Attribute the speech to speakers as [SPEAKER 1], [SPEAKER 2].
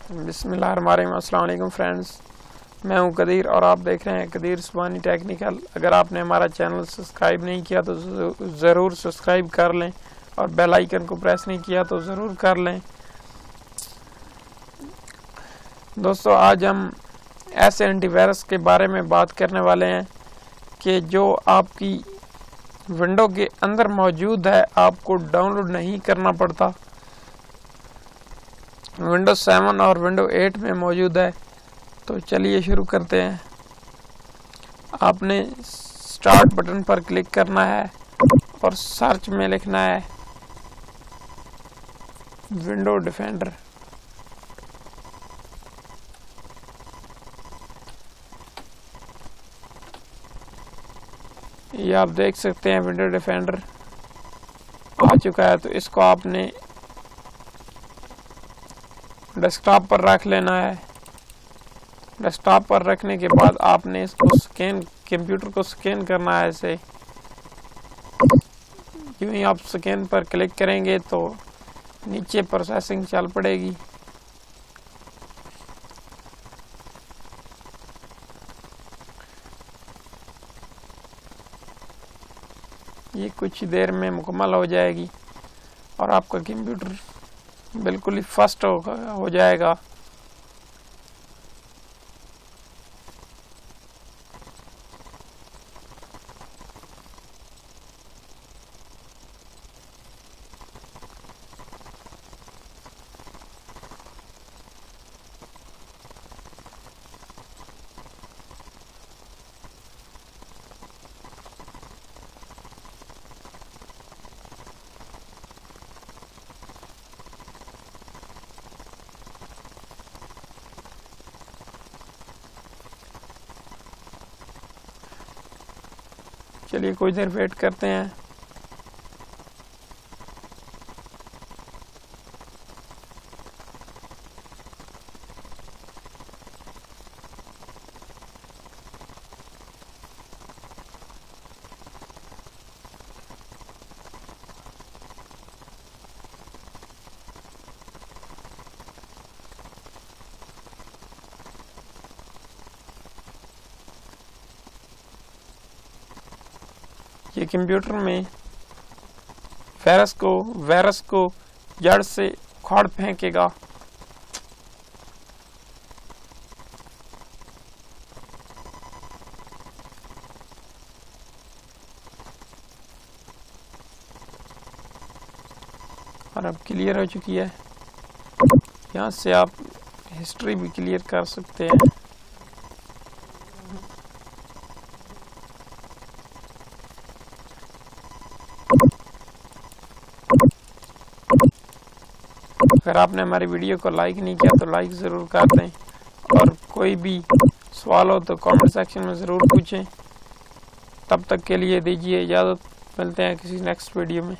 [SPEAKER 1] बिस्मिल्लाहिर्रहमानिर्रहीम। अस्सलाम वालेकुम फ्रेंड्स, मैं हूं कदीर और आप देख रहे हैं कदीर सुबानी टेक्निकल। अगर आपने हमारा चैनल सब्सक्राइब नहीं किया तो ज़रूर सब्सक्राइब कर लें और बेल आइकन को प्रेस नहीं किया तो ज़रूर कर लें। दोस्तों, आज हम ऐसे एंटीवायरस के बारे में बात करने वाले हैं कि जो आपकी विंडो के अंदर मौजूद है, आपको डाउनलोड नहीं करना पड़ता। विंडोज 7 और विंडो 8 में मौजूद है। तो चलिए शुरू करते हैं। आपने स्टार्ट बटन पर क्लिक करना है और सर्च में लिखना है विंडो डिफेंडर। ये आप देख सकते हैं विंडो डिफेंडर आ चुका है। तो इसको आपने डेस्कटॉप पर रख लेना है। डेस्कटॉप पर रखने के बाद आपने इसको कंप्यूटर को स्कैन करना है। ऐसे यूं ही आप स्कैन पर क्लिक करेंगे तो नीचे प्रोसेसिंग चल पड़ेगी। ये कुछ देर में मुकम्मल हो जाएगी और आपका कंप्यूटर बिल्कुल ही फास्ट हो जाएगा। चलिए कुछ देर वेट करते हैं। ये कंप्यूटर में वायरस को जड़ से उखाड़ फेंकेगा। और अब क्लियर हो चुकी है। यहाँ से आप हिस्ट्री भी क्लियर कर सकते हैं। अगर आपने हमारी वीडियो को लाइक नहीं किया तो लाइक ज़रूर कर दें और कोई भी सवाल हो तो कमेंट सेक्शन में ज़रूर पूछें। तब तक के लिए दीजिए इजाज़त। मिलते हैं किसी नेक्स्ट वीडियो में।